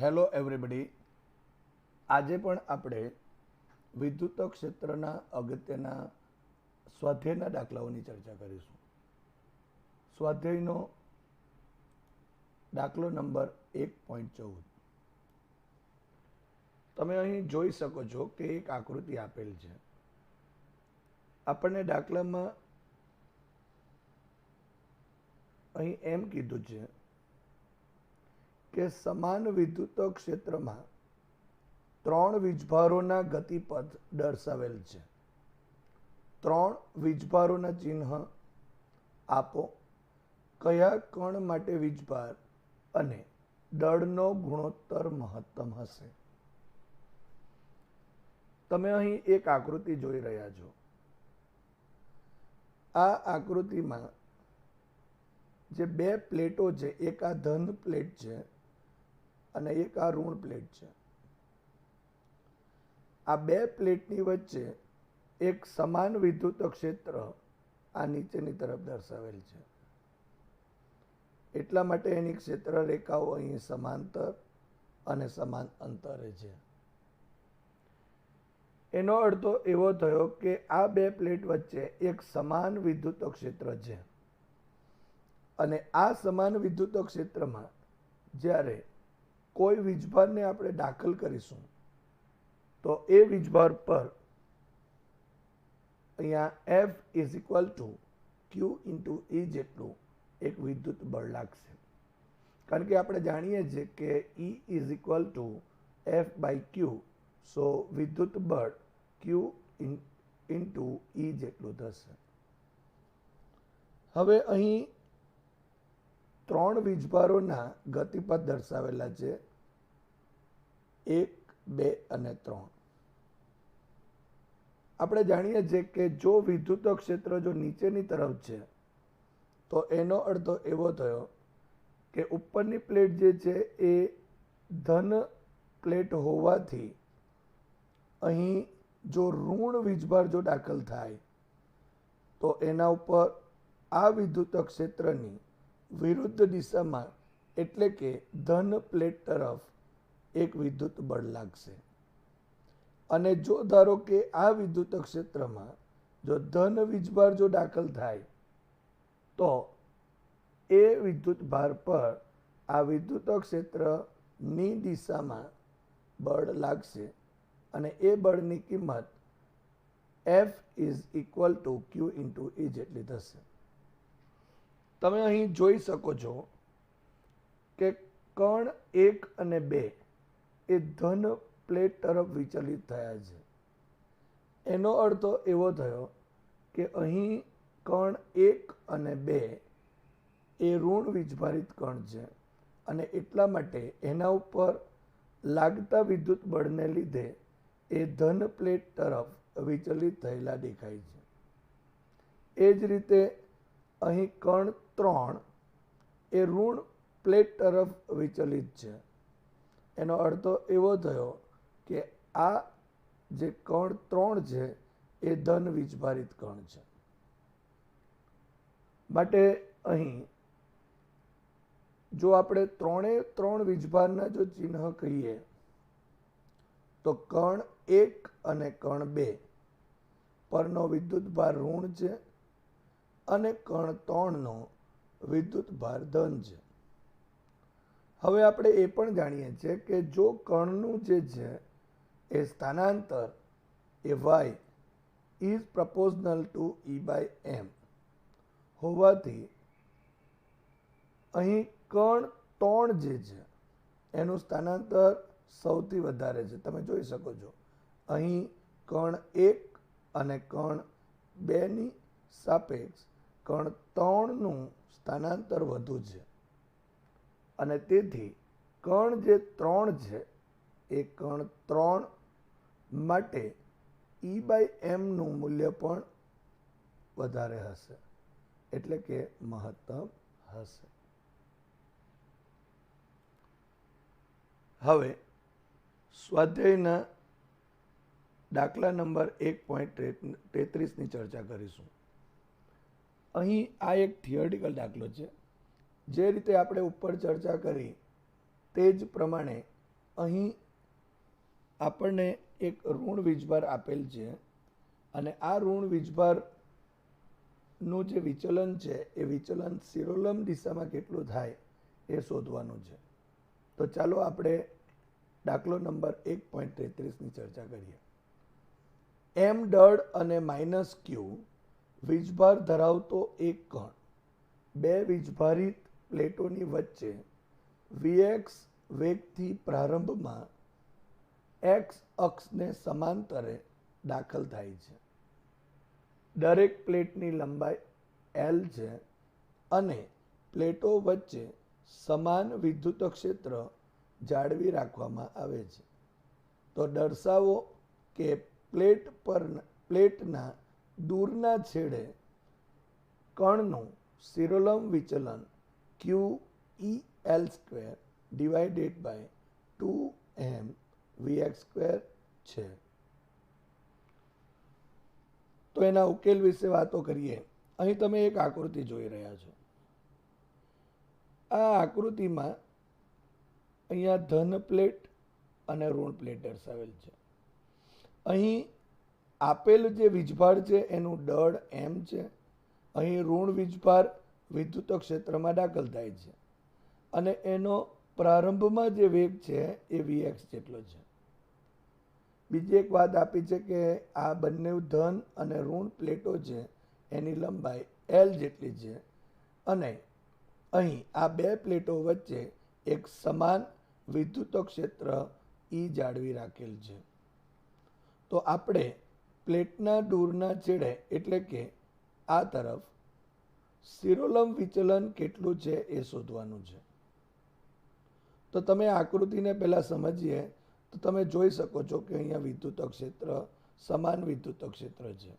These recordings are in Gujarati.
Hello everybody. આજે પણ આપણે વિદ્યુત ક્ષેત્રના અગત્યના સ્વાધ્યાયના દાખલાઓની ચર્ચા કરીશું. સ્વાધ્યાયનો દાખલો નંબર 1.14. તમે અહીં જોઈ શકો છો કે એક આકૃતિ આપેલ છે. આપણને દાખલામાં અહીં એમ કીધું છે કે સમાન વિદ્યુત ક્ષેત્રમાં 3 વીજભારોના ગતિપથ દર્શાવેલ છે. 3 વીજભારોના ચિહ્ન આપો. કયા કણ માટે વીજભાર અને દળનો ગુણોત્તર મહત્તમ હશે? તમે અહીં એક આકૃતિ જોઈ રહ્યા છો. આ આકૃતિમાં જે 2 પ્લેટો છે, એક આ ધન પ્લેટ છે અને એક આ ઋણ પ્લેટ છે. આ 2 પ્લેટની વચ્ચે એક સમાન વિદ્યુત ક્ષેત્ર આ નીચેની તરફ દર્શાવેલ છે. એટલા માટે એની ક્ષેત્ર રેખાઓ અહીં સમાંતર અને સમાન અંતરે છે. એનો અર્થ એવો થયો કે આ 2 પ્લેટ વચ્ચે એક સમાન વિદ્યુત ક્ષેત્ર છે અને આ સમાન વિદ્યુત ક્ષેત્રમાં જ્યારે કોઈ વીજભારને આપણે દાખલ કરીશું તો એ વીજભાર પર અહીંયા F = Q × E જેટલું એક વિદ્યુત બળ લાગશે. કારણ કે આપણે જાણીએ છીએ કે E = F/Q, સો વિદ્યુત બળ Q × E જેટલું થશે. હવે અહીં 3 વીજભારોના ગતિપથ દર્શાવેલા છે, 1, 2 અને 3. આપણે જાણીએ છીએ કે જો વિદ્યુત ક્ષેત્ર જો નીચેની તરફ છે તો એનો અર્થ એવો થયો કે ઉપરની પ્લેટ જે છે એ ધન પ્લેટ હોવાથી અહીં જો ઋણ વીજભાર જો દાખલ થાય તો એના ઉપર આ વિદ્યુત ક્ષેત્રની વિરુદ્ધ દિશામાં એટલે કે ધન પ્લેટ તરફ એક વિદ્યુત બળ લાગશે. અને જો ધારો કે આ વિદ્યુત ક્ષેત્રમાં જો ધન વીજભાર જો દાખલ થાય તો એ વિદ્યુત ભાર પર આ વિદ્યુત ક્ષેત્રની દિશામાં બળ લાગશે અને એ બળની કિંમત F = Q × E જેટલી થશે. તમે અહીં જોઈ શકો છો કે કણ 1 અને 2 એ ધન પ્લેટ તરફ વિચલિત થયા છે. એનો અર્થ એવો થયો કે અહીં કણ 1 અને 2 એ ઋણ વીજભારિત કણ છે અને એટલા માટે એના ઉપર લાગતા વિદ્યુત બળને લીધે એ ધન પ્લેટ તરફ વિચલિત થયેલા દેખાય છે. એ જ રીતે અહીં કણ 3 એ ઋણ પ્લેટ તરફ વિચલિત છે. એનો અર્થ એવો થયો કે આ જે કણ 3 છે એ ધન વીજભારિત કણ છે. માટે અહીં જો આપણે 3 વીજભારના જો ચિહ્ન કહીએ તો કણ 1 અને કણ 2 પરનો વિદ્યુત ભાર ઋણ છે અને કણ 3 નો વિદ્યુત ભાર ધન છે. હવે આપણે એ પણ જાણીએ છીએ કે જો કણનું જે છે એ સ્થાનાંતર એ y = E/m હોવાથી અહીં કણ 3 જે છે એનું સ્થાનાંતર સૌથી વધારે છે. તમે જોઈ શકો છો અહીં કણ 1 અને કણ 2 ની સાપેક્ષ કણ 3 નું સ્થાનાંતર વધુ છે અને તેથી કણ જે 3 છે એ કણ 3 માટે E/m નું મૂલ્ય પણ વધારે હશે, એટલે કે મહત્તમ હશે. હવે સ્વાધ્યાયના દાખલા નંબર 1.33 ની ચર્ચા કરીશું. અહીં આ એક થિયરિટિકલ દાખલો છે. જે રીતે આપણે ઉપર ચર્ચા કરી તે જ પ્રમાણે અહીં આપણને એક ઋણ વીજભાર આપેલ છે અને આ ઋણ વીજભારનું જે વિચલન છે એ વિચલન શિરોલંબ દિશામાં કેટલું થાય એ શોધવાનું છે. તો ચાલો આપણે દાખલો નંબર 1.33ની ચર્ચા કરીએ. એમ દળ અને -q વીજભાર ધરાવતો એક કણ બે વીજભારિત પ્લેટોની વચ્ચે Vx વેગથી પ્રારંભમાં x અક્ષને સમાંતરે દાખલ થાય છે. દરેક પ્લેટની લંબાઈ L છે અને પ્લેટો વચ્ચે સમાન વિદ્યુત ક્ષેત્ર જાળવી રાખવામાં આવે છે. તો દર્શાવો કે પ્લેટના દૂરના છેડે કણનું શિરોલંબ વિચલન QEL² divided by 2m Vx² છે. તો એના ઉકેલ વિશે વાતો કરીએ. અહીં તમે એક આકૃતિ જોઈ રહ્યા છો. આ આકૃતિમાં અહીંયા ધન પ્લેટ અને ઋણ પ્લેટ દર્શાવેલ છે. અહીં આપેલ જે વીજભાર છે એનું દળ m છે. અહીં ઋણ વીજભાર વિદ્યુત ક્ષેત્રમાં દાખલ થાય છે અને એનો પ્રારંભમાં જે વેગ છે એ Vx જેટલો છે. બીજી એક વાત આપી છે કે આ બંને ધન અને ઋણ પ્લેટો છે એની લંબાઈ L જેટલી છે અને અહીં આ બે પ્લેટો વચ્ચે એક સમાન વિદ્યુત ક્ષેત્ર E જાળવી રાખેલ છે. તો આપણે પ્લેટના દૂરના છેડે એટલે કે આ તરફ શિરોલંબ વિચલન કેટલું છે એ શોધવાનું છે. તો તમે આકૃતિને પહેલા સમજીએ તો તમે જોઈ શકો છો કે અહીંયા વિદ્યુત ક્ષેત્ર સમાન વિદ્યુત ક્ષેત્ર છે.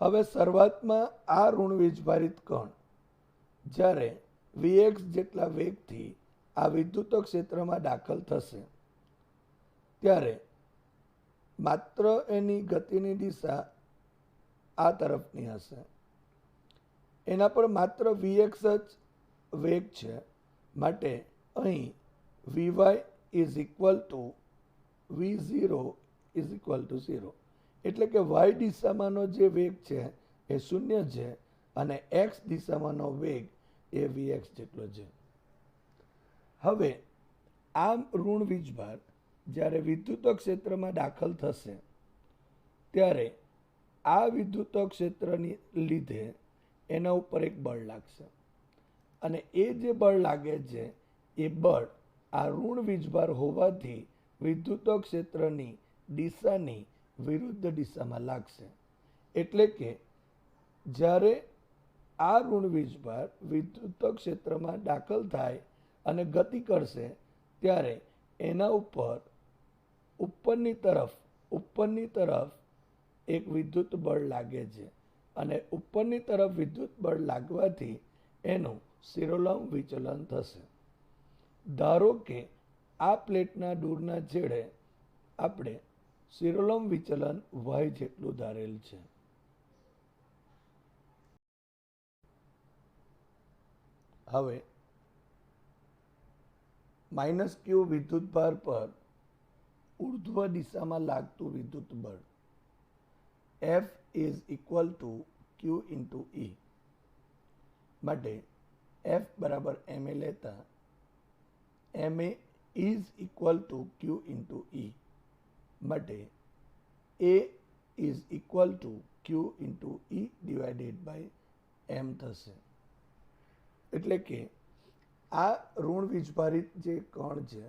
હવે શરૂઆતમાં આ ઋણ વીજભારિત કણ જ્યારે Vx જેટલા વેગથી આ વિદ્યુત ક્ષેત્રમાં દાખલ થશે ત્યારે માત્ર એની ગતિની દિશા આ તરફની હશે. એના પર માત્ર Vx જ વેગ છે માટે અહીં Vy is equal two V0 is equal two 0 એટલે કે y દિશામાંનો જે વેગ છે એ 0 છે અને x દિશામાંનો વેગ એ Vx જેટલો છે. હવે આ ઋણ વીજભાર જ્યારે વિદ્યુત ક્ષેત્રમાં દાખલ થશે ત્યારે આ વિદ્યુત ક્ષેત્રની લીધે એના ઉપર એક બળ લાગશે અને એ જે બળ લાગે છે એ બળ આ ઋણ વીજભાર હોવાથી વિદ્યુત ક્ષેત્રની દિશાની વિરુદ્ધ દિશામાં લાગશે. એટલે કે જ્યારે આ ઋણ વીજભાર વિદ્યુત ક્ષેત્રમાં દાખલ થાય અને ગતિ કરશે ત્યારે એના ઉપર ઉપરની તરફ એક વિદ્યુત બળ લાગે છે અને ઉપરની તરફ વિદ્યુત બળ લાગવાથી એનું શિરોલંબ વિચલન થશે. ધારો કે આ પ્લેટના દૂરના છેડે આપણે શિરોલંબ વિચલન y જેટલું ધારેલ છે. હવે -q વિદ્યુતભાર પર ઉર્ધ્વ દિશામાં લાગતું વિદ્યુત બળ F is equal to q into E માટે F બરાબર ma લેતા ma is equal to q into E માટે A is equal to q into E divided by m થશે. એટલે કે આ ઋણ વીજભારિત જે કણ છે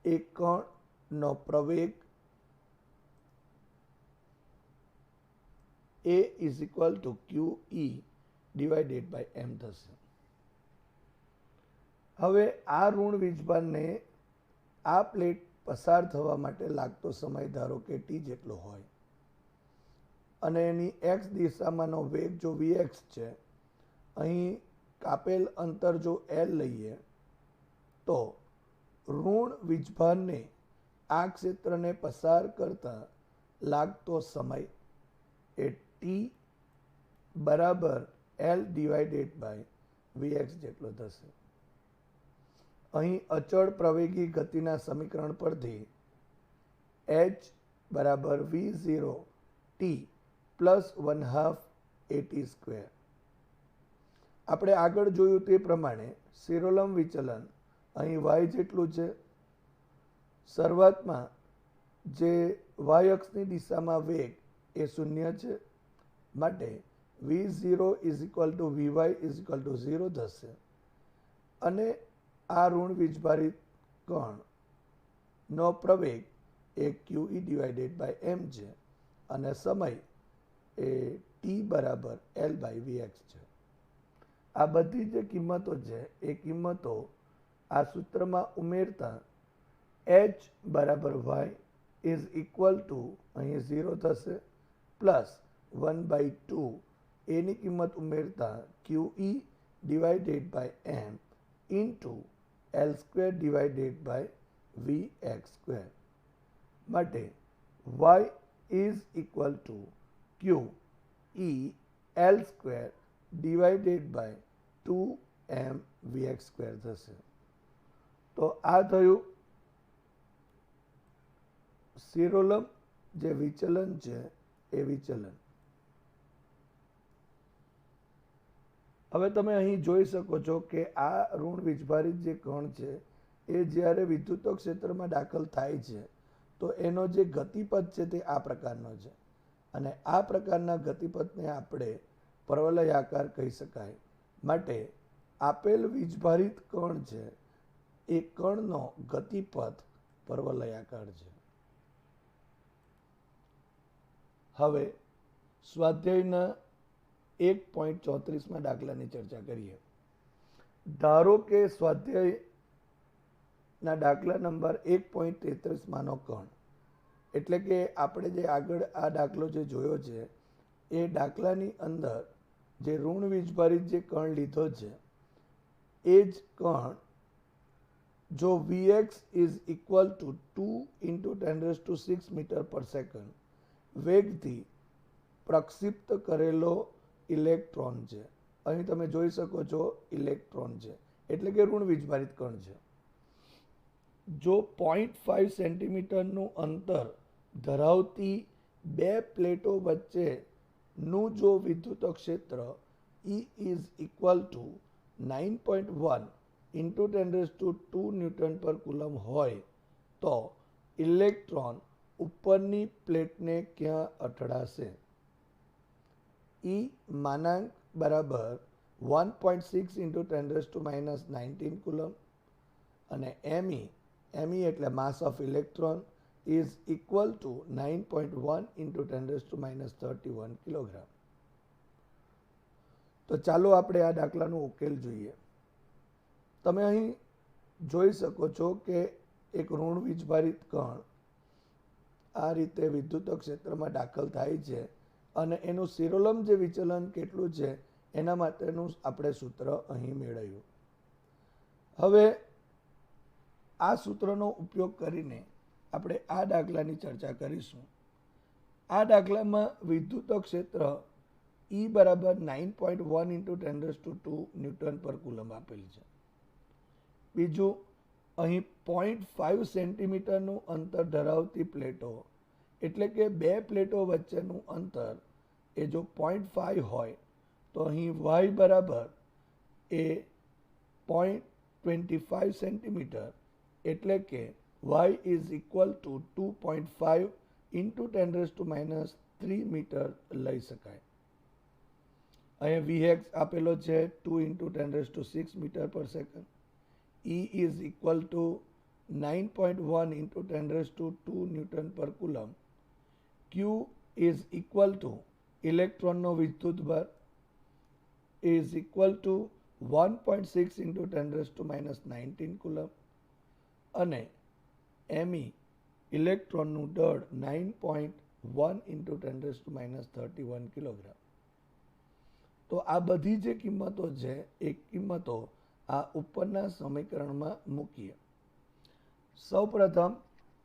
એ કણનો પ્રવેગ A is equal to QE divided by m થશે. હવે આ ઋણ વીજભારને આ પ્લેટ પસાર થવા માટે લાગતો સમય ધારો કે t જેટલો હોય અને એની x દિશામાંનો વેગ જો Vx છે, અહીં કાપેલ અંતર જો L લઈએ તો ઋણ વીજભારને આ ક્ષેત્રને પસાર કરતા લાગતો સમય એ t બરાબર L ડિવાઇડેડ બાય Vx જેટલો થશે. અહીં અચળ પ્રવેગી ગતિના સમીકરણ પરથી h બરાબર v0t પ્લસ 1/2 at સ્ક્વેર. આપણે આગળ જોયું તે પ્રમાણે સિરોલમ વિચલન અહીં y જેટલું છે. શરૂઆતમાં જે y અક્ષની દિશામાં વેગ એ 0 છે, માટે v0 = vy = 0 થશે અને આ ઋણ વીજભારિત કણનો પ્રવેગ એ qE/m છે અને સમય એ t બરાબર L/vx છે. આ બધી જે કિંમતો છે એ કિંમતો આ સૂત્રમાં ઉમેરતા h બરાબર y અહીં 0 થશે પ્લસ 1/2 એની કિંમત ઉમેરતા qE/m ઇન્ટુ L²/Vx². માટે y QE/L²/2mVx² થશે. તો આ થયું સિરોલમ જે વિચલન છે એ વિચલન. હવે તમે અહીં જોઈ શકો છો કે આ ઋણ વીજભારિત જે કણ છે એ જ્યારે વિદ્યુત ક્ષેત્રમાં દાખલ થાય છે તો એનો જે ગતિપથ છે તે આ પ્રકારનો છે અને આ પ્રકારના ગતિપથને આપણે પરવલયાકાર કહી શકાય. માટે આપેલ વીજભારિત કણ છે એ કણનો ગતિપથ પરવલયાકાર છે. હવે સ્વાધ્યાયના 1.34 દાખલાની ચર્ચા કરીએ. ધારો કે સ્વાધ્યાયના દાખલા નંબર 1.33 કણ, એટલે કે આપણે જે આગળ આ દાખલો જે જોયો છે એ દાખલાની અંદર જે ઋણ વીજભારિત જે કણ લીધો છે એ જ કણ જો Vx = 2 × 10⁶ મીટર પર સેકન્ડ વેગથી પ્રક્ષિપ્ત કરેલો ઇલેક્ટ્રોન છે. અહીં તમે જોઈ શકો છો ઇલેક્ટ્રોન છે એટલે કે ઋણ વીજભારિત કણ છે. જો 0.5 સેન્ટીમીટરનું અંતર ધરાવતી બે પ્લેટો વચ્ચેનું જો વિદ્યુત ક્ષેત્ર E = 9.1 × 10⁻² ન્યૂટન પર કુલમ હોય તો ઇલેક્ટ્રોન ઉપરની પ્લેટને ક્યાં અથડાશે? E બરાબર 1.6 × 10⁻19 કુલમ અને me એટલે માસ of electron is equal to 9.1 × 10⁻31 kilogram. તો ચાલો આપણે આ દાખલાનો ઉકેલ જોઈએ. તમે અહીં જોઈ શકો છો કે એક ઋણ વીજભારિત કણ આ રીતે વિદ્યુત ક્ષેત્રમાં દાખલ થાય છે અને એનું સિરોલમ જે વિચલન કેટલું છે એના માટેનું આપણે સૂત્ર અહીં મેળવ્યું. હવે આ સૂત્રનો ઉપયોગ કરીને આપણે આ દાખલાની ચર્ચા કરીશું. આ દાખલામાં વિદ્યુત ક્ષેત્ર E બરાબર 9.1 × 10⁻² ન્યૂટન પર કુલમ આપેલ છે. બીજું, અહીં 0.5 સેન્ટીમીટરનું અંતર ધરાવતી પ્લેટો એટલે કે બે પ્લેટો વચ્ચેનું અંતર એ જો 0.5 હોય તો અહીં y બરાબર એ 0.25 સેન્ટીમીટર એટલે કે y = 2.5 × 10⁻³ મીટર લઈ શકાય. અહીં Vx આપેલો છે 2 × 10⁶ મીટર પર સેકન્ડ. E = 9.1 × 10⁻² ન્યૂટન પર કુલમ. Q = ઇલેક્ટ્રોનનો વિદ્યુતભાર = 1.6 × 10⁻19 કુલમ અને me ઇલેક્ટ્રોનનું દળ 9.1 × 10⁻31 કિલોગ્રામ. તો આ બધી જે કિંમતો છે એ કિંમતો આ ઉપરના સમીકરણમાં મૂકીએ. સૌપ્રથમ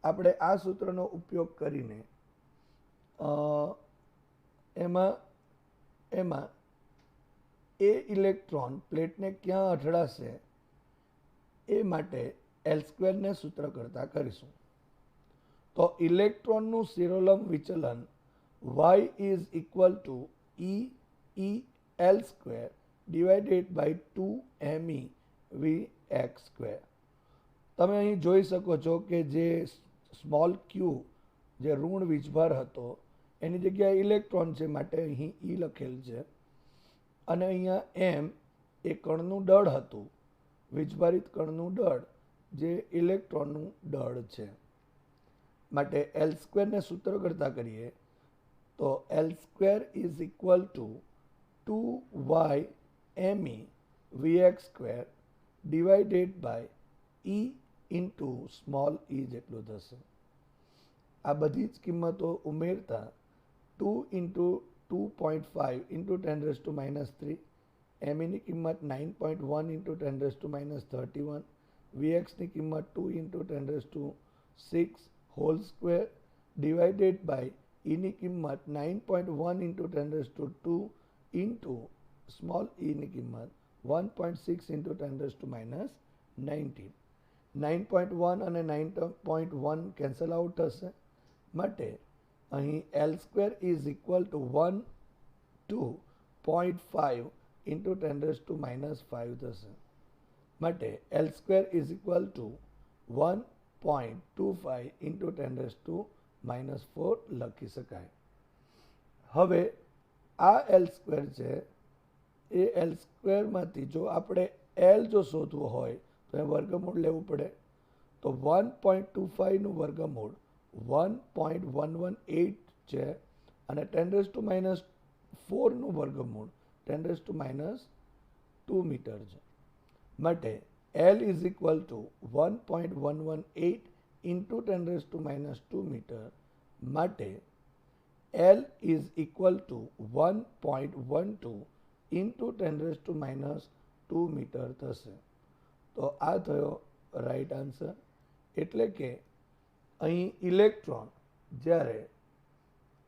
આપણે આ સૂત્રનો ઉપયોગ કરીને એમાં એ ઇલેક્ટ્રોન પ્લેટને ક્યાં અથડાશે એ માટે એલ સ્ક્વેરને સૂત્ર કરતા કરીશું. તો ઇલેક્ટ્રોનનું સિરોલમ વિચલન y is equal to E L square divided by 2 me V X square. તમે અહીં જોઈ શકો છો કે જે સ્મોલ ક્યુ જે ઋણ વીજભાર હતો એની જગ્યાએ ઇલેક્ટ્રોન છે માટે અહીં E લખેલ છે, અને અહીંયા એમ એ કણનું દળ હતું, વીજભારિત કણનું દળ જે ઇલેક્ટ્રોનનું દળ છે. માટે એલ સ્ક્વેરને સૂત્ર કરતા કરીએ તો L square is equal to 2y me vx square divided by E into small e જેટલું થશે. આ બધી જ કિંમતો ઉમેરતા 2 ઇન્ટુ 2.5 ઇન્ટુ 10⁻³ એમઈની કિંમત 9.1 ઇન્ટુ 10⁻31, વીએક્સની કિંમત 2 into 10⁶ whole square divided by ઈની કિંમત 9.1 ઇન્ટુ 10⁻² ઇન્ટુ સ્મોલ ઈની કિંમત 1.6 ઇન્ટુ 10⁻19. 9.1 અને 9.1 કેન્સલ આઉટ થશે માટે અહીં L square is equal two 1.5 into 10⁻5 થશે. માટે L square is equal two 1.25 into 10⁻4 લખી શકાય. હવે આ એલ સ્ક્વેર છે એ એલ સ્ક્વેરમાંથી જો આપણે એલ જો શોધવું હોય તો એ વર્ગમૂળ લેવું પડે. તો 1.25નું વર્ગમૂળ 1.118 છે અને 10⁻4નું વર્ગમૂળ 10⁻2 મીટર છે. માટે L is equal to 1.118 into 10⁻2 metre. માટે L is equal to 1.12 into 10⁻2 metre થશે. તો આ થયો રાઈટ આન્સર. એટલે કે અહીં ઇલેક્ટ્રોન જ્યારે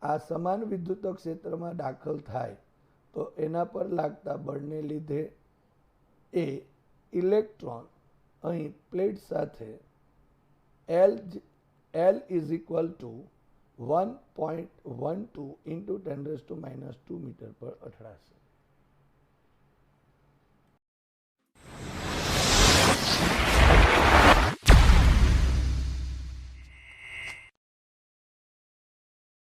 આ સમાન વિદ્યુત ક્ષેત્રમાં દાખલ થાય તો એના પર લાગતા બળને લીધે એ ઇલેક્ટ્રોન અહીં પ્લેટ સાથે L is equal to 1.12 into 10⁻2 metre પર અથડાશે.